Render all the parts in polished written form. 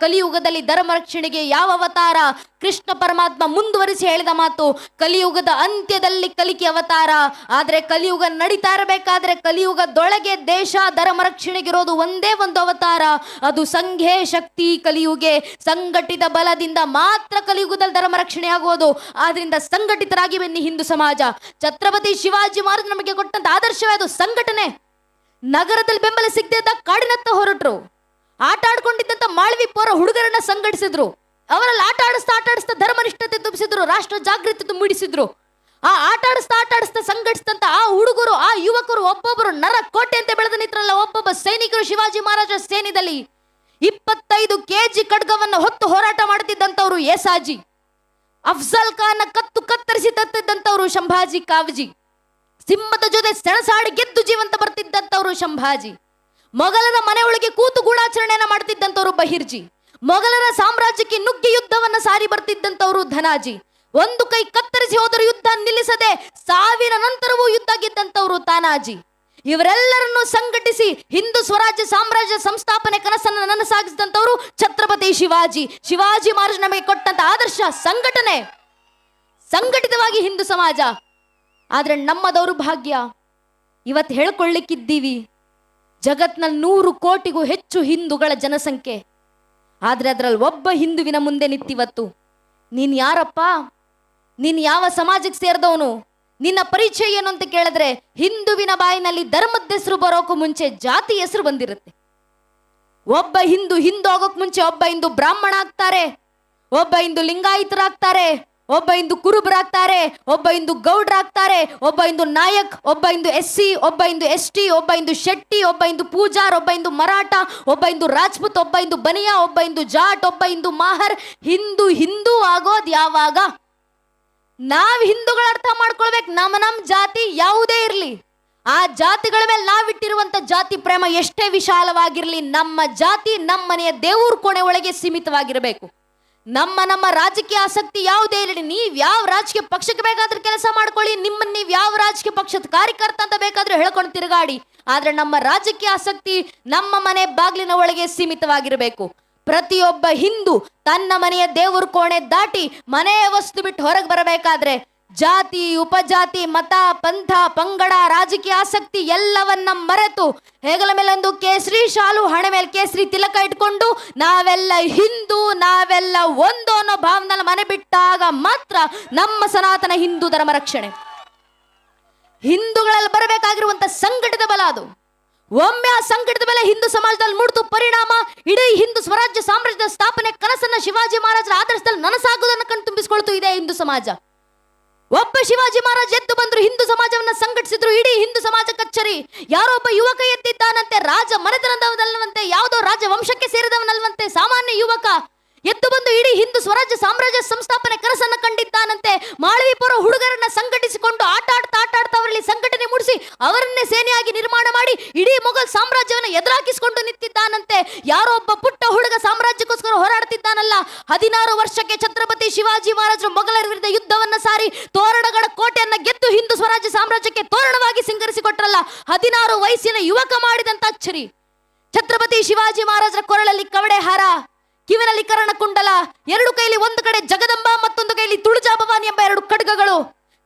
ಕಲಿಯುಗದಲ್ಲಿ ಧರ್ಮ ರಕ್ಷಣೆಗೆ ಯಾವ ಅವತಾರ? ಕೃಷ್ಣ ಪರಮಾತ್ಮ ಮುಂದುವರಿಸಿ ಹೇಳಿದ ಮಾತು, ಕಲಿಯುಗದ ಅಂತ್ಯದಲ್ಲಿ ಕಲಿಕೆ ಅವತಾರ. ಆದರೆ ಕಲಿಯುಗ ನಡೀತಾ ಇರಬೇಕಾದ್ರೆ ಕಲಿಯುಗದೊಳಗೆ ದೇಶ ಧರ್ಮ ರಕ್ಷಣೆಗಿರೋದು ಒಂದೇ ಒಂದು ಅವತಾರ, ಅದು ಸಂಘೇ ಶಕ್ತಿ ಕಲಿಯುಗೆ. ಸಂಘಟಿತ ಬಲದಿಂದ ಮಾತ್ರ ಕಲಿಯುಗದಲ್ಲಿ ಧರ್ಮ ರಕ್ಷಣೆ ಆಗುವುದು. ಆದ್ರಿಂದ ಸಂಘಟಿತರಾಗಿ ಬನ್ನಿ ಹಿಂದೂ ಸಮಾಜ. ಛತ್ರಪತಿ ಶಿವಾಜಿ ಮಹಾರಾಜ್ ನಮಗೆ ಕೊಟ್ಟಂತ ಆದರ್ಶವೇ ಅದು, ಸಂಘಟನೆ. ನಗರದಲ್ಲಿ ಬೆಂಬಲ ಸಿಗದಿದ್ದ ಕಾಡಿನತ್ತ ಹೊರಟರು. ಆಟ ಆಡ್ಕೊಂಡಿದ್ದಂತ ಮಾಳ್ವಿ ಪೋರ ಹುಡುಗರನ್ನ ಸಂಘಟಿಸಿದ್ರು. ಅವರಲ್ಲಿ ಆಟ ಆಡಿಸ್ತಾ ಧರ್ಮನಿಷ್ಠತೆ ತುಂಬಿಸಿದ್ರು, ರಾಷ್ಟ್ರ ಜಾಗೃತಿ ಮೂಡಿಸಿದ್ರು. ಆ ಆಟ ಆಡಿಸ್ತಾ ಸಂಘಟಿಸಿದಂತ ಆ ಹುಡುಗರು, ಆ ಯುವಕರು ಒಬ್ಬೊಬ್ಬರು ನರ ಕೋಟೆ ಅಂತ ಬೆಳೆದ ನಿಂತ್ರಲ್ಲ. ಒಬ್ಬೊಬ್ಬ ಸೈನಿಕರು ಶಿವಾಜಿ ಮಹಾರಾಜ ಸೇನೆಯಲ್ಲಿ 25 ಕೆಜಿ ಖಡ್ಗವನ್ನು ಹೊತ್ತು ಹೋರಾಟ ಮಾಡುತ್ತಿದ್ದಂತವ್ರು ಏಸಾಜಿ. ಅಫ್ಜಲ್ ಖಾನ್ ಕತ್ತರಿಸಿ ತತ್ತಿದ್ದಂತವ್ರು ಶಂಭಾಜಿ ಕಾವಜಿ. ಸಿಂಹದ ಜೊತೆ ಸೆಣಸಾಡಿ ಗೆದ್ದು ಜೀವಂತ ಬರ್ತಿದ್ದಂತವ್ರು ಶಂಭಾಜಿ. ಮೊಘಲರ ಮನೆ ಒಳಗೆ ಕೂತು ಗೂಢಾಚರಣೆಯನ್ನ ಮಾಡ್ತಿದ್ದಂತವ್ರು ಬಹಿರ್ಜಿ. ಮೊಘಲರ ಸಾಮ್ರಾಜ್ಯಕ್ಕೆ ನುಗ್ಗಿ ಯುದ್ಧವನ್ನ ಸಾರಿ ಬರ್ತಿದ್ದಂತವ್ರು ಧನಾಜಿ. ಒಂದು ಕೈ ಕತ್ತರಿಸಿ ಹೋದರೂ ಯುದ್ಧ ನಿಲ್ಲಿಸದೆ ಸಾವಿನ ನಂತರವೂ ಯುದ್ಧ ಗೆದ್ದಂತವ್ರು ತಾನಾಜಿ. ಇವರೆಲ್ಲರನ್ನು ಸಂಘಟಿಸಿ ಹಿಂದೂ ಸ್ವರಾಜ್ಯ ಸಾಮ್ರಾಜ್ಯ ಸಂಸ್ಥಾಪನೆ ಕನಸನ್ನು ನನಸಾಗಿಸಿದಂತವ್ರು ಛತ್ರಪತಿ ಶಿವಾಜಿ. ಶಿವಾಜಿ ಮಹಾರಾಜ್ ನಮಗೆ ಕೊಟ್ಟಂತ ಆದರ್ಶ ಸಂಘಟನೆ, ಸಂಘಟಿತವಾಗಿ ಹಿಂದೂ ಸಮಾಜ. ಆದ್ರೆ ನಮ್ಮ ದೌರ್ಭಾಗ್ಯ, ಇವತ್ತು ಹೇಳ್ಕೊಳ್ಳಿಕ್ಕಿದ್ದೀವಿ ಜಗತ್ನಲ್ಲಿ 100 ಕೋಟಿಗೂ ಹೆಚ್ಚು ಹಿಂದೂಗಳ ಜನಸಂಖ್ಯೆ. ಆದ್ರೆ ಅದರಲ್ಲಿ ಒಬ್ಬ ಹಿಂದುವಿನ ಮುಂದೆ ನಿಂತಿವತ್ತು, ನೀನ್ ಯಾರಪ್ಪ, ನೀನ್ ಯಾವ ಸಮಾಜಕ್ಕೆ ಸೇರಿದವನು, ನಿನ್ನ ಪರಿಚಯ ಏನು ಅಂತ ಕೇಳಿದ್ರೆ ಹಿಂದುವಿನ ಬಾಯಿನಲ್ಲಿ ಧರ್ಮದ ಹೆಸರು ಬರೋಕು ಮುಂಚೆ ಜಾತಿ ಹೆಸರು ಬಂದಿರುತ್ತೆ. ಒಬ್ಬ ಹಿಂದೂ ಆಗೋಕ್ ಮುಂಚೆ ಒಬ್ಬ ಹಿಂದೂ ಬ್ರಾಹ್ಮಣ ಆಗ್ತಾರೆ, ಒಬ್ಬ ಹಿಂದೂ ಲಿಂಗಾಯತರಾಗ್ತಾರೆ, ಒಬ್ಬ ಹಿಂದೂ ಕುರುಬರಾಗ್ತಾರೆ, ಒಬ್ಬ ಹಿಂದೂ ಗೌಡ್ರಾಗ್ತಾರೆ, ಒಬ್ಬ ಹಿಂದೂ ನಾಯಕ್, ಒಬ್ಬ ಹಿಂದೂ SC, ಒಬ್ಬ ಹಿಂದೂ ST, ಒಬ್ಬ ಹಿಂದೂ ಶೆಟ್ಟಿ, ಒಬ್ಬ ಹಿಂದೂ ಪೂಜಾರ್, ಒಬ್ಬ ಹಿಂದೂ ಮರಾಠ, ಒಬ್ಬ ಹಿಂದೂ ರಾಜ್ಪೂತ್, ಒಬ್ಬ ಹಿಂದೂ ಬನಿಯಾ, ಒಬ್ಬ ಹಿಂದೂ ಜಾಟ್, ಒಬ್ಬ ಹಿಂದೂ ಮಾಹರ್. ಹಿಂದೂ ಆಗೋದ್ ಯಾವಾಗ? ನಾವ್ ಹಿಂದೂಗಳ ಅರ್ಥ ಮಾಡ್ಕೊಳ್ಬೇಕು. ನಮ್ ಜಾತಿ ಯಾವುದೇ ಇರ್ಲಿ, ಆ ಜಾತಿಗಳ ಮೇಲೆ ನಾವಿಟ್ಟಿರುವಂತ ಜಾತಿ ಪ್ರೇಮ ಎಷ್ಟೇ ವಿಶಾಲವಾಗಿರ್ಲಿ, ನಮ್ಮ ಜಾತಿ ನಮ್ಮ ಮನೆಯ ದೇವ್ರ ಕೋಣೆ ಒಳಗೆ ಸೀಮಿತವಾಗಿರಬೇಕು. ನಮ್ಮ ರಾಜಕೀಯ ಆಸಕ್ತಿ ಯಾವುದೇ ಇರಲಿ, ನೀವ್ ಯಾವ ರಾಜಕೀಯ ಪಕ್ಷಕ್ಕೆ ಬೇಕಾದ್ರೂ ಕೆಲಸ ಮಾಡ್ಕೊಳ್ಳಿ, ನಿಮ್ಮನ್ನ ನೀವ್ ಯಾವ ರಾಜಕೀಯ ಪಕ್ಷದ ಕಾರ್ಯಕರ್ತ ಅಂತ ಬೇಕಾದ್ರೂ ಹೇಳ್ಕೊಂಡು ತಿರುಗಾಡಿ. ಆದ್ರೆ ನಮ್ಮ ರಾಜಕೀಯ ಆಸಕ್ತಿ ನಮ್ಮ ಮನೆ ಬಾಗಿಲಿನ ಒಳಗೆ ಸೀಮಿತವಾಗಿರಬೇಕು. ಪ್ರತಿಯೊಬ್ಬ ಹಿಂದೂ ತನ್ನ ಮನೆಯ ದೇವ್ರ ಕೋಣೆ ದಾಟಿ ಮನೆಯ ವಸ್ತು ಬಿಟ್ಟು ಹೊರಗೆ ಬರಬೇಕಾದ್ರೆ ಜಾತಿ, ಉಪಜಾತಿ, ಮತ, ಪಂಥ, ಪಂಗಡ, ರಾಜಕೀಯ ಆಸಕ್ತಿ ಎಲ್ಲವನ್ನ ಮರೆತು ಹೆಗಲ ಮೇಲೊಂದು ಕೇಸರಿ ಶಾಲು, ಹಣೆ ಮೇಲೆ ಕೇಸರಿ ತಿಲಕ ಇಟ್ಕೊಂಡು ನಾವೆಲ್ಲ ಹಿಂದೂ, ನಾವೆಲ್ಲ ಒಂದು ಅನ್ನೋ ಭಾವನೆಲ್ಲ ಮನೆ ಬಿಟ್ಟಾಗ ಮಾತ್ರ ನಮ್ಮ ಸನಾತನ ಹಿಂದೂ ಧರ್ಮ ರಕ್ಷಣೆ. ಹಿಂದೂಗಳಲ್ಲಿ ಬರಬೇಕಾಗಿರುವಂತ ಸಂಘಟಿತ ಬಲ ಅದು. ಒಮ್ಮೆ ಆ ಸಂಘಟಿತ ಬಲ ಹಿಂದೂ ಸಮಾಜದಲ್ಲಿ ಮೂಡಿತು ಪರಿಣಾಮ ಇಡೀ ಹಿಂದೂ ಸ್ವರಾಜ್ಯ ಸಾಮ್ರಾಜ್ಯದ ಸ್ಥಾಪನೆ ಕನಸನ್ನ ಶಿವಾಜಿ ಮಹಾರಾಜರ ಆದರ್ಶದಲ್ಲಿ ನನಸಾಗುವುದನ್ನು ಕಣ್ ತುಂಬಿಸಿಕೊಳ್ತು ಇದೇ ಹಿಂದೂ ಸಮಾಜ. ಒಬ್ಬ ಶಿವಾಜಿ ಮಹಾರಾಜ್ ಎದ್ದು ಬಂದ್ರು, ಹಿಂದೂ ಸಮಾಜವನ್ನ ಸಂಘಟಿಸಿದ್ರು, ಇಡೀ ಹಿಂದೂ ಸಮಾಜ ಕಚ್ಚರಿ. ಯಾರೋ ಒಬ್ಬ ಯುವಕ ಎದ್ದಿದ್ದಾನಂತೆ, ರಾಜ ಮನೆತನದವನಲ್ವಂತೆ, ಯಾವುದೋ ರಾಜ ವಂಶಕ್ಕೆ ಸೇರಿದವನಲ್ವಂತೆ, ಸಾಮಾನ್ಯ ಯುವಕ ಎದ್ದು ಬಂದು ಇಡೀ ಹಿಂದೂ ಸ್ವರಾಜ್ಯ ಸಾಮ್ರಾಜ್ಯ ಸಂಸ್ಥಾಪನೆ ಕನಸನ್ನ ಕಂಡಿದ್ದಾನಂತೆ. ಮಾಳವಿಪುರ ಹುಡುಗರನ್ನ ಸಂಘಟಿಸಿಕೊಂಡು ಆಟ ಆಡ್ತಾ ಅವರಲ್ಲಿ ಸಂಘಟನೆ ಮೂಡಿಸಿ ಅವರನ್ನೇ ಸೇನೆಯಾಗಿ ನಿರ್ಮಾಣ ಮಾಡಿ ಇಡೀ ಮೊಘಲ್ ಸಾಮ್ರಾಜ್ಯವನ್ನ ಎದುರಾಕಿಸಿಕೊಂಡು ನಿಂತಿದ್ದಾನಂತೆ. ಯಾರೋ ಒಬ್ಬ ಪುಟ್ಟ ಹುಡುಗ ಸಾಮ್ರಾಜ್ಯಕ್ಕೋಸ್ಕರ ಹೋರಾಡ್ತಿದ್ದಾನಲ್ಲ. 16 ವರ್ಷಕ್ಕೆ ಛತ್ರಪತಿ ಶಿವಾಜಿ ಮಹಾರಾಜರು ಮೊಘಲರ ವಿರುದ್ಧ ಯುದ್ಧವನ್ನ ಸಾರಿ ತೋರಣಗಳ ಕೋಟೆಯನ್ನ ಗೆದ್ದು ಹಿಂದೂ ಸ್ವರಾಜ್ಯ ಸಾಮ್ರಾಜ್ಯಕ್ಕೆ ತೋರಣವಾಗಿ ಸಿಂಗರಿಸಿಕೊಟ್ರಲ್ಲ. 16 ವಯಸ್ಸಿನ ಯುವಕ ಮಾಡಿದಂತ ಅಚ್ಚರಿ. ಛತ್ರಪತಿ ಶಿವಾಜಿ ಮಹಾರಾಜರ ಕೊರಳಲ್ಲಿ ಕವಡೆ ಹಾರ, ಕಿವಿನಲ್ಲಿ ಕರ್ಣಕುಂಡಲ, 2 ಕೈಲಿ ಒಂದು ಕಡೆ ಜಗದಂಬ, ಮತ್ತೊಂದು ಕೈಲಿ ತುಳಜಾ ಭವಾನಿ ಎಂಬ 2 ಖಡ್ಗಗಳು,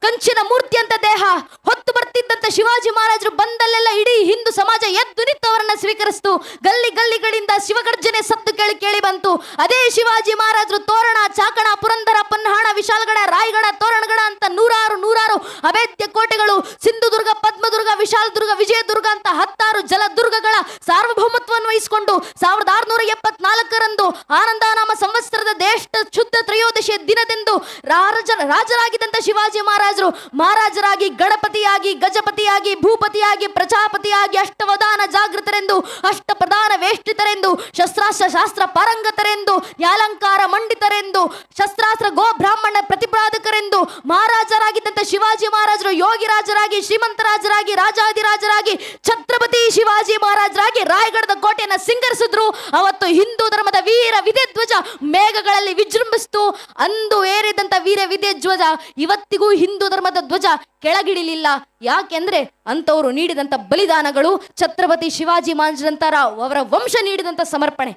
ಕಂಚಿನ ಮೂರ್ತಿ ಅಂತ ದೇಹ ಹೊತ್ತು ಬರ್ತಿದ್ದಂತ ಶಿವಾಜಿ ಮಹಾರಾಜರು ಬಂದಲ್ಲೆಲ್ಲ ಇಡೀ ಹಿಂದೂ ಸಮಾಜ ಎದ್ದು ನಿಂತವರನ್ನ ಸ್ವೀಕರಿಸಿತು. ಗಲ್ಲಿಗಳಿಂದ ಶಿವಗರ್ಜನೆ ಸದ್ದು ಕೇಳಿ ಬಂತು. ಅದೇ ಶಿವಾಜಿ ಮಹಾರಾಜರು ತೋರಣ, ಚಾಕಣ, ಪುರಂದರ, ಪನ್ಹಾಣ, ವಿಶಾಲಗಡ, ರಾಯಗಡ, ತೋರಣಗಡ ಅಂತ ನೂರಾರು ಅಭೇದ್ಯ ಕೋಟೆಗಳು, ಸಿಂಧುದುರ್ಗ, ಪದ್ಮದುರ್ಗ, ವಿಶಾಲದುರ್ಗ, ವಿಜಯದುರ್ಗ ಅಂತ 16 ಜಲದುರ್ಗಗಳ ಸಾರ್ವಭೌಮತ್ವವನ್ನು ವಹಿಸಿಕೊಂಡು 1674ರಂದು ಆನಂದನಾಮ ಸಂವತ್ಸರದ ದೇಶ ಶುದ್ಧ ತ್ರಯೋದಶಿಯ ದಿನದಂದು ರಾಜರಾಗಿದ್ದಂತ ಶಿವಾಜಿ ಮಹಾರಾಜರಾಗಿ ಗಣಪತಿಯಾಗಿ, ಗಜಪತಿಯಾಗಿ, ಭೂಪತಿಯಾಗಿ, ಪ್ರಜಾಪತಿಯಾಗಿ, ಅಷ್ಟವಧಾನ ಜಾಗೃತರೆಂದು, ಅಷ್ಟಪ್ರಧಾನ ವೇಷ್ಟಿತರೆಂದು, ಶಸ್ತ್ರಾಸ್ತ್ರ ಶಾಸ್ತ್ರ ಪಾರಂಗತರೆಂದು, ನ್ಯಾಲಂಕಾರ ಮಂಡಿತರೆಂದು, ಶಸ್ತ್ರಾಸ್ತ್ರ ಗೋ ಬ್ರಾಹ್ಮಣ ಪ್ರತಿಪಾದಕರೆಂದು ಮಹಾರಾಜರಾಗಿದ್ದಂತ ಶಿವಾಜಿ ಮಹಾರಾಜರು ಯೋಗಿರಾಜರಾಗಿ, ಶ್ರೀಮಂತರಾಜರಾಗಿ, ರಾಜಾದಿರಾಜರಾಗಿ, ಛತ್ರಪತಿ ಶಿವಾಜಿ ಮಹಾರಾಜರಾಗಿ ರಾಯಗಢದ ಕೋಟೆಯನ್ನ ಸಿಂಗರಿಸಿದ್ರು. ಅವತ್ತು ಹಿಂದೂ ಧರ್ಮದ ವೀರ ವಿದ್ಯಧ್ವಜ ಮೇಘಗಳಲ್ಲಿ ವಿಜೃಂಭಿಸಿತು. ಅಂದು ಏರಿದಂತ ವೀರ ವಿದ್ಯಧ್ವಜ ಇವತ್ತಿಗೂ ಹಿಂದೂ ಧರ್ಮದ ಧ್ವಜ ಕೆಳಗಿಳಿಲಿಲ್ಲ. ಯಾಕೆಂದ್ರೆ ಅಂತವರು ನೀಡಿದಂತ ಬಲಿದಾನಗಳು, ಛತ್ರಪತಿ ಶಿವಾಜಿ ಮಹಾರಾಜರಂತರ ಅವರ ವಂಶ ನೀಡಿದಂತ ಸಮರ್ಪಣೆ.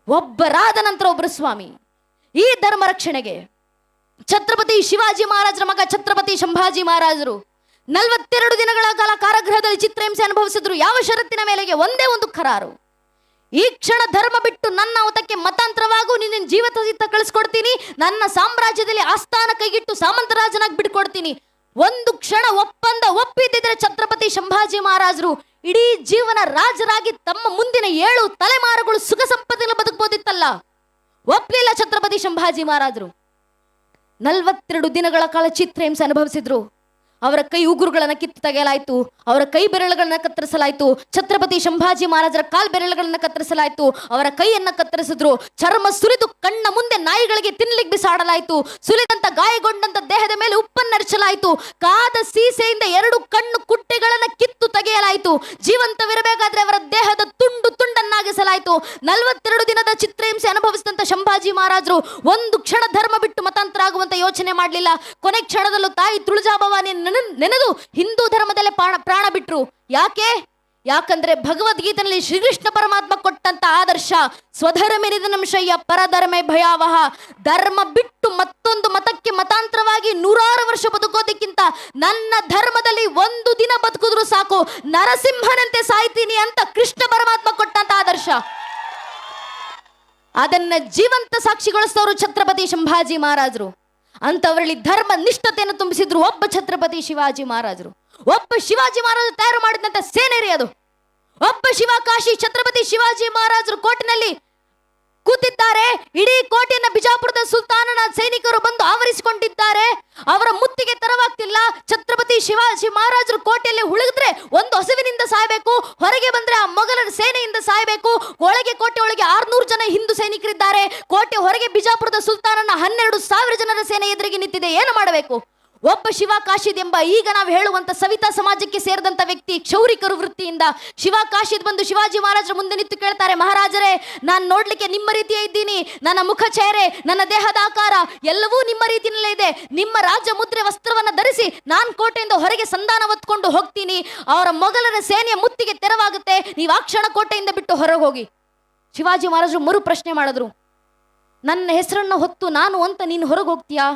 ಒಬ್ಬರಾದ ನಂತರ ಒಬ್ಬರು ಸ್ವಾಮಿ. ಈ ಧರ್ಮ ರಕ್ಷಣೆಗೆ ಛತ್ರಪತಿ ಶಿವಾಜಿ ಮಹಾರಾಜರ ಮಗ ಛತ್ರಪತಿ ಸಂಭಾಜಿ ಮಹಾರಾಜರು 42 ದಿನಗಳ ಕಾಲ ಕಾರಾಗೃಹದಲ್ಲಿ ಚಿತ್ರಹಿಂಸೆ ಅನುಭವಿಸಿದ್ರು. ಯಾವ ಷರತ್ತಿನ ಮೇಲೆಗೆ? ಒಂದೇ ಒಂದು ಕರಾರು, ಈ ಕ್ಷಣ ಧರ್ಮ ಬಿಟ್ಟು ನನ್ನ ಅವತಕ್ಕೆ ಮತಾಂತರವಾಗೂ, ನಿನ್ನ ಜೀವಿತ ಕಳಿಸ್ಕೊಡ್ತೀನಿ, ನನ್ನ ಸಾಮ್ರಾಜ್ಯದಲ್ಲಿ ಆಸ್ಥಾನ ಕೈಗಿಟ್ಟು ಸಾಮಂತರಾಜನಾಗಿ ಬಿಟ್ಕೊಡ್ತೀನಿ. ಒಂದು ಕ್ಷಣ ಒಪ್ಪಿದ್ದಿದ್ರೆ ಛತ್ರಪತಿ ಸಂಭಾಜಿ ಮಹಾರಾಜರು ಇಡೀ ಜೀವನ ರಾಜರಾಗಿ ತಮ್ಮ ಮುಂದಿನ 7 ತಲೆಮಾರುಗಳು ಸುಖ ಸಂಪತ್ತಿನ ಬದುಕಬಹುದಿತ್ತಲ್ಲ. ಒಪ್ಪಲಿಲ್ಲ ಛತ್ರಪತಿ ಸಂಭಾಜಿ ಮಹಾರಾಜರು. 42 ದಿನಗಳ ಕಾಲ ಚಿತ್ರಹಿಂಸೆ ಅನುಭವಿಸಿದ್ರು. ಅವರ ಕೈ ಉಗುರುಗಳನ್ನು ಕಿತ್ತು ತೆಗೆಯಲಾಯಿತು, ಅವರ ಕೈ ಬೆರಳುಗಳನ್ನ ಕತ್ತರಿಸಲಾಯಿತು. ಛತ್ರಪತಿ ಸಂಭಾಜಿ ಮಹಾರಾಜರ ಕಾಲ್ ಬೆರಳುಗಳನ್ನ ಕತ್ತರಿಸಲಾಯಿತು, ಅವರ ಕೈಯನ್ನ ಕತ್ತರಿಸಿದ್ರು. ಚರ್ಮ ಸುಲಿದು ಕಣ್ಣ ಮುಂದೆ ನಾಯಿಗಳಿಗೆ ತಿನ್ನಲಿಕ್ಕೆ ಬಿಸಾಡಲಾಯಿತು. ಸುಲಿದಂತ ಗಾಯಗೊಂಡಂತ ದೇಹದ ಮೇಲೆ ಉಪ್ಪನ್ನರಿಸಲಾಯಿತು. ಕಾದ ಸೀಸೆಯಿಂದ 2 ಕಣ್ಣು ಕುಟ್ಟೆಗಳನ್ನ ಕಿತ್ತು ತೆಗೆಯಲಾಯಿತು. ಜೀವಂತವಿರಬೇಕಾದ್ರೆ ಅವರ ದೇಹದ ತುಂಡು ತುಂಡನ್ನಾಗಿಸಲಾಯಿತು. 42 ದಿನದ ಚಿತ್ರಹಿಂಸೆ ಅನುಭವಿಸಿದಂತ ಸಂಭಾಜಿ ಮಹಾರಾಜರು ಒಂದು ಕ್ಷಣ ಧರ್ಮ ಬಿಟ್ಟು ಮತಾಂತರ ಆಗುವಂತ ಯೋಚನೆ ಮಾಡಲಿಲ್ಲ. ಕೊನೆ ಕ್ಷಣದಲ್ಲೂ ತಾಯಿ ತುಳಜಾಭವಾನಿ ನೆನೆದು ಹಿಂದೂ ಧರ್ಮದಲ್ಲೇ ಪ್ರಾಣ ಬಿಟ್ರು. ಯಾಕಂದ್ರೆ ಭಗವದ್ಗೀತೆಯಲ್ಲಿ ಶ್ರೀಕೃಷ್ಣ ಪರಮಾತ್ಮ ಕೊಟ್ಟಂತ ಆದರ್ಶ ಸ್ವಧರ್ಮೇನಿಧನಂಶಯ್ಯ ಪರಧರ್ಮೇ ಭಯಾವಹ. ಧರ್ಮ ಬಿಟ್ಟು ಮತ್ತೊಂದು ಮತಕ್ಕೆ ಮತಾಂತರವಾಗಿ 100 ವರ್ಷ ಬದುಕೋದಕ್ಕಿಂತ ನನ್ನ ಧರ್ಮದಲ್ಲಿ ಒಂದು ದಿನ ಬದುಕಿದ್ರು ಸಾಕು, ನರಸಿಂಹನಂತೆ ಸಾಯ್ತೀನಿ ಅಂತ ಕೃಷ್ಣ ಪರಮಾತ್ಮ ಕೊಟ್ಟಂತ ಆದರ್ಶ. ಅದನ್ನ ಜೀವಂತ ಸಾಕ್ಷಿಗೊಳಿಸಿದವರು ಛತ್ರಪತಿ ಸಂಭಾಜಿ ಮಹಾರಾಜರು. ಅಂತವರಲ್ಲಿ ಧರ್ಮ ನಿಷ್ಠತೆಯನ್ನು ತುಂಬಿಸಿದ್ರು ಒಬ್ಬ ಛತ್ರಪತಿ ಶಿವಾಜಿ ಮಹಾರಾಜರು. ಒಬ್ಬ ಶಿವಾಜಿ ಮಹಾರಾಜರು ತಯಾರು ಮಾಡಿದಂತ ಸೇನೆರಿ ಅದು. ಒಬ್ಬ ಶಿವಕಾಶಿ ಛತ್ರಪತಿ ಶಿವಾಜಿ ಮಹಾರಾಜರು ಕೋಟೆನಲ್ಲಿ ಕೂತಿದ್ದಾರೆ. ಇಡೀ ಕೋಟೆಯನ್ನ ಬಿಜಾಪುರದ ಸುಲ್ತಾನನ ಸೈನಿಕರು ಬಂದು ಆವರಿಸಿಕೊಂಡಿದ್ದಾರೆ. ಅವರ ಮುತ್ತಿಗೆ ತೆರವಾಗ್ತಿಲ್ಲ. ಛತ್ರಪತಿ ಶಿವಾಜಿ ಮಹಾರಾಜರು ಕೋಟೆಯಲ್ಲಿ ಉಳಿದ್ರೆ ಒಂದು ಹಸುವಿನಿಂದ ಸಾಯಬೇಕು, ಹೊರಗೆ ಬಂದ್ರೆ ಆ ಮೊಘಲರ ಸೇನೆಯಿಂದ ಸಾಯಬೇಕು. ಒಳಗೆ ಕೋಟೆ ಒಳಗೆ 600 ಜನ ಹಿಂದೂ ಸೈನಿಕರಿದ್ದಾರೆ. ಕೋಟೆ ಹೊರಗೆ ಬಿಜಾಪುರದ ಸುಲ್ತಾನನ 12,000 ಜನರ ಸೇನೆ ಎದುರಿಗೆ ನಿಂತಿದೆ. ಏನು ಮಾಡಬೇಕು? ಒಬ್ಬ ಶಿವಕಾಶಿದ್ ಎಂಬ ಈಗ ನಾವು ಹೇಳುವಂತ ಸವಿತಾ ಸಮಾಜಕ್ಕೆ ಸೇರಿದಂತ ವ್ಯಕ್ತಿ ಕ್ಷೌರಿಕರು ವೃತ್ತಿಯಿಂದ ಶಿವಕಾಶಿದ್ ಬಂದು ಶಿವಾಜಿ ಮಹಾರಾಜರ ಮುಂದೆ ನಿಂತು ಕೇಳ್ತಾರೆ, ಮಹಾರಾಜರೇ, ನಾನು ನೋಡ್ಲಿಕ್ಕೆ ನಿಮ್ಮ ರೀತಿಯೇ ಇದ್ದೀನಿ. ನನ್ನ ಮುಖ ಚೇಹರೆ, ನನ್ನ ದೇಹದ ಆಕಾರ ಎಲ್ಲವೂ ನಿಮ್ಮ ರೀತಿಯಲ್ಲೇ ಇದೆ. ನಿಮ್ಮ ರಾಜ್ಯ ಮುದ್ರೆ ವಸ್ತ್ರವನ್ನ ಧರಿಸಿ ನಾನು ಕೋಟೆಯಿಂದ ಹೊರಗೆ ಸಂಧಾನ ಹೊತ್ಕೊಂಡು ಹೋಗ್ತೀನಿ. ಅವರ ಮೊಘಲರ ಸೇನೆಯ ಮುತ್ತಿಗೆ ತೆರವಾಗುತ್ತೆ. ನೀವು ಆ ಕ್ಷಣ ಕೋಟೆಯಿಂದ ಬಿಟ್ಟು ಹೊರಗೆ ಹೋಗಿ. ಶಿವಾಜಿ ಮಹಾರಾಜರು ಮರು ಪ್ರಶ್ನೆ ಮಾಡಿದ್ರು, ನನ್ನ ಹೆಸರನ್ನು ಹೊತ್ತು ನಾನು ಅಂತ ನೀನು ಹೊರಗೆ ಹೋಗ್ತೀಯಾ?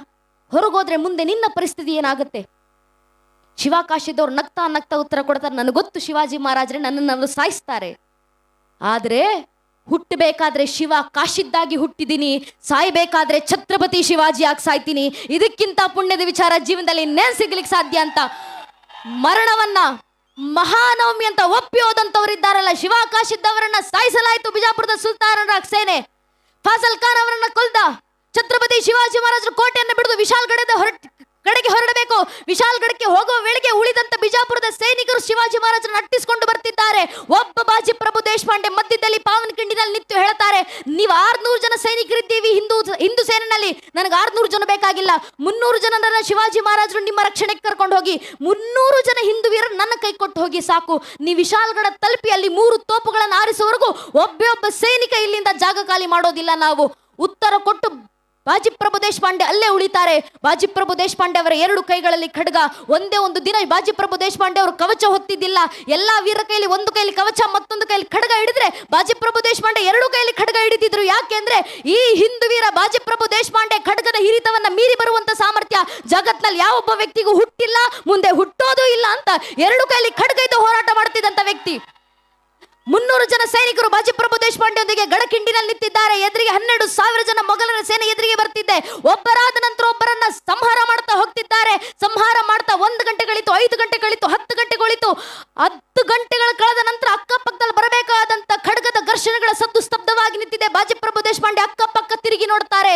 ಹೊರಗೋದ್ರೆ ಮುಂದೆ ನಿನ್ನ ಪರಿಸ್ಥಿತಿ ಏನಾಗುತ್ತೆ? ಶಿವಕಾಶಿದವ್ರು ನಗ್ತಾ ಉತ್ತರ ಕೊಡ್ತಾರೆ, ನನಗೆ ಗೊತ್ತು ಶಿವಾಜಿ ಮಹಾರಾಜರೇ, ನನ್ನನ್ನು ಸಾಯಿಸ್ತಾರೆ. ಆದ್ರೆ ಹುಟ್ಟಬೇಕಾದ್ರೆ ಶಿವ ಕಾಶಿದ್ದಾಗಿ ಹುಟ್ಟಿದ್ದೀನಿ, ಸಾಯ್ಬೇಕಾದ್ರೆ ಛತ್ರಪತಿ ಶಿವಾಜಿ ಆಗಿ ಸಾಯ್ತೀನಿ. ಇದಕ್ಕಿಂತ ಪುಣ್ಯದ ವಿಚಾರ ಜೀವನದಲ್ಲಿ ಇನ್ನೇನ್ ಸಿಗ್ಲಿಕ್ಕೆ ಸಾಧ್ಯ ಅಂತ ಮರಣವನ್ನ ಮಹಾನವಮಿ ಅಂತ ಒಪ್ಪಿ ಹೋದಂತವರಿದ್ದಾರಲ್ಲ, ಶಿವಕಾಶಿದ್ದವರನ್ನ ಸಾಯಿಸಲಾಯಿತು. ಬಿಜಾಪುರದ ಸುಲ್ತಾನರ ಸೇನೆ ಫಾಜಲ್ ಖಾನ್ ಅವರನ್ನ ಕೊಲ್ದ. ಛತ್ರಪತಿ ಶಿವಾಜಿ ಮಹಾರಾಜರು ಕೋಟೆಯನ್ನು ಬಿಡಿದು ವಿಶಾಲ್ಗಢದ ಕಡೆಗೆ ಹೊರಡಬೇಕು. ವಿಶಾಲ್ಗಢಕ್ಕೆ ಹೋಗುವ ವೇಳೆಗೆ ಉಳಿದಂತ ಬಿಜಾಪುರದ ಸೈನಿಕರು ಶಿವಾಜಿ ಮಹಾರಾಜರನ್ನು ಅಟ್ಟಿಸಿಕೊಂಡು ಬರ್ತಿದ್ದಾರೆ. ಒಬ್ಬ ಬಾಜಿ ಪ್ರಭು ದೇಶಪಾಂಡೆ ಮಧ್ಯದಲ್ಲಿ ಪಾವನಕಿಂಡಿನಲ್ಲಿ ನಿಂತು ಹೇಳ್ತಾರೆ, ನೀವು 600 ಜನ ಸೈನಿಕರಿದ್ದೀವಿ ಹಿಂದೂ ಸೇನೆಯಲ್ಲಿ, ನನಗೆ 600 ಜನ ಬೇಕಾಗಿಲ್ಲ, 300 ಜನರನ್ನ ಶಿವಾಜಿ ಮಹಾರಾಜರು ನಿಮ್ಮ ರಕ್ಷಣೆಗೆ ಕರ್ಕೊಂಡು ಹೋಗಿ, 300 ಜನ ಹಿಂದೂ ವೀರರು ನನ್ನ ಕೈ ಕೊಟ್ಟು ಹೋಗಿ ಸಾಕು. ನೀವು ವಿಶಾಲ್ಗಢ ತಲುಪಿ ಅಲ್ಲಿ 3 ತೋಪುಗಳನ್ನು ಆರಿಸುವವರೆಗೂ ಒಬ್ಬ ಸೈನಿಕ ಇಲ್ಲಿಂದ ಜಾಗ ಖಾಲಿ ಮಾಡೋದಿಲ್ಲ. ನಾವು ಉತ್ತರ ಕೊಟ್ಟು ಬಾಜಿಪ್ರಭು ದೇಶಪಾಂಡೆ ಅಲ್ಲೇ ಉಳಿತಾರೆ. ಬಾಜಿಪ್ರಭು ದೇಶಪಾಂಡೆ ಅವರ 2 ಕೈಗಳಲ್ಲಿ ಖಡ್ಗ. ಒಂದೇ ಒಂದು ದಿನ ಬಾಜಿಪ್ರಭು ದೇಶಪಾಂಡೆ ಅವರು ಕವಚ ಹೊತ್ತಿದ್ದಿಲ್ಲ. ಎಲ್ಲಾ ವೀರ ಕೈಲಿ ಒಂದು ಕೈಲಿ ಕವಚ, ಮತ್ತೊಂದು ಕೈಲಿ ಖಡ್ಗ ಹಿಡಿದ್ರೆ ಬಾಜಿಪ್ರಭು ದೇಶಪಾಂಡೆ 2 ಕೈಲಿ ಖಡ್ಗ ಹಿಡಿತಿದ್ರು. ಯಾಕೆಂದ್ರೆ ಈ ಹಿಂದೂ ವೀರ ಬಾಜಿಪ್ರಭು ದೇಶಪಾಂಡೆ ಖಡ್ಗದ ಹಿರಿತವನ್ನ ಮೀರಿ ಬರುವಂತ ಸಾಮರ್ಥ್ಯ ಜಗತ್ನಲ್ಲಿ ಯಾವೊಬ್ಬ ವ್ಯಕ್ತಿಗೂ ಹುಟ್ಟಿಲ್ಲ, ಮುಂದೆ ಹುಟ್ಟೋದು ಇಲ್ಲ ಅಂತ 2 ಕೈಲಿ ಖಡ್ಗ ಇದ್ದು ಹೋರಾಟ ಮಾಡ್ತಿದ್ದಂತ ವ್ಯಕ್ತಿ. 300 ಜನ ಸೈನಿಕರು ಬಾಜಿಪ್ರಭು ದೇಶಪಾಂಡೆಯೊಂದಿಗೆ ಗಡಕಿಂಡಿನಲ್ಲಿ ನಿಂತಿದ್ದಾರೆ. ಎದುರಿಗೆ 12,000 ಜನ ಮೊಘಲರ ಸೇನೆ ಎದುರಿಗೆ ಬರ್ತಿದ್ದೆ. ಒಬ್ಬರಾದ ನಂತರ ಒಬ್ಬರನ್ನ ಸಂಹಾರ ಮಾಡ್ತಾ ಹೋಗ್ತಿದ್ದಾರೆ. ಸಂಹಾರ ಮಾಡ್ತಾ 1 ಗಂಟೆ ಕಳಿತು, 5 ಗಂಟೆ ಕಳಿತು, 10 ಗಂಟೆ ಕಳಿತು. 10 ಗಂಟೆಗಳ ಕಳೆದ ನಂತರ ಅಕ್ಕಪಕ್ಕದಲ್ಲಿ ಬರಬೇಕಾದಂತ ಖಡ್ಗದ ಘರ್ಷಣೆಗಳ ಸದ್ದು ಸ್ತಬ್ಧವಾಗಿ ನಿಂತಿದೆ. ಬಾಜಿಪ್ರಭು ದೇಶಪಾಂಡೆ ಅಕ್ಕಪಕ್ಕ ತಿರುಗಿ ನೋಡ್ತಾರೆ.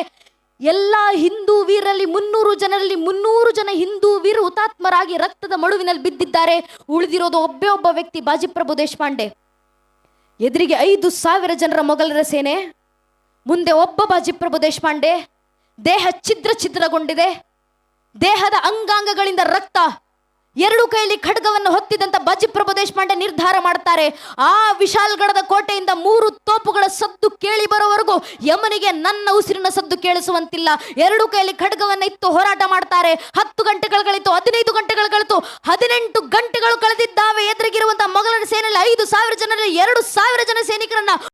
ಎಲ್ಲಾ ಹಿಂದೂ ವೀರರಲ್ಲಿ 300 ಜನರಲ್ಲಿ 300 ಜನ ಹಿಂದೂ ವೀರರು ಹುತಾತ್ಮರಾಗಿ ರಕ್ತದ ಮಡುವಿನಲ್ಲಿ ಬಿದ್ದಿದ್ದಾರೆ. ಉಳಿದಿರೋದು ಒಬ್ಬ ವ್ಯಕ್ತಿ ಬಾಜಿಪ್ರಭು ದೇಶಪಾಂಡೆ. ಎದುರಿಗೆ 5,000 ಜನರ ಮೊಘಲರ ಸೇನೆ, ಮುಂದೆ ಒಬ್ಬ ಬಾಜಿಪ್ರಭು ದೇಶಪಾಂಡೆ. ದೇಹ ಛಿದ್ರಗೊಂಡಿದೆ, ದೇಹದ ಅಂಗಾಂಗಗಳಿಂದ ರಕ್ತ. 2 ಕೈಲಿ ಖಡ್ಗವನ್ನು ಹೊತ್ತಿದಂತ ಬಾಜಿಪ್ರಭು ದೇಶಪಾಂಡೆ ನಿರ್ಧಾರ ಮಾಡ್ತಾರೆ, ಆ ವಿಶಾಲ್ಗಢದ ಕೋಟೆಯಿಂದ 3 ತೋಪುಗಳ ಸದ್ದು ಕೇಳಿ ಬರೋವರೆಗೂ ಯಮನಿಗೆ ನನ್ನ ಉಸಿರಿನ ಸದ್ದು ಕೇಳಿಸುವಂತಿಲ್ಲ. 2 ಕೈಲಿ ಖಡ್ಗವನ್ನ ಇತ್ತು ಹೋರಾಟ ಮಾಡ್ತಾರೆ. 10 ಗಂಟೆಗಳು ಕಳಿತು, 15 ಗಂಟೆಗಳು ಕಳಿತು, 18 ಗಂಟೆಗಳು ಕಳೆದಿದ್ದಾವೆ. ಎದುರಿಗಿರುವಂತಹ ಮೊಘಲರ ಸೇನೆಯಲ್ಲಿ 5,000 ಜನರಲ್ಲಿ 2,000 ಜನ ಸೈನಿಕರನ್ನ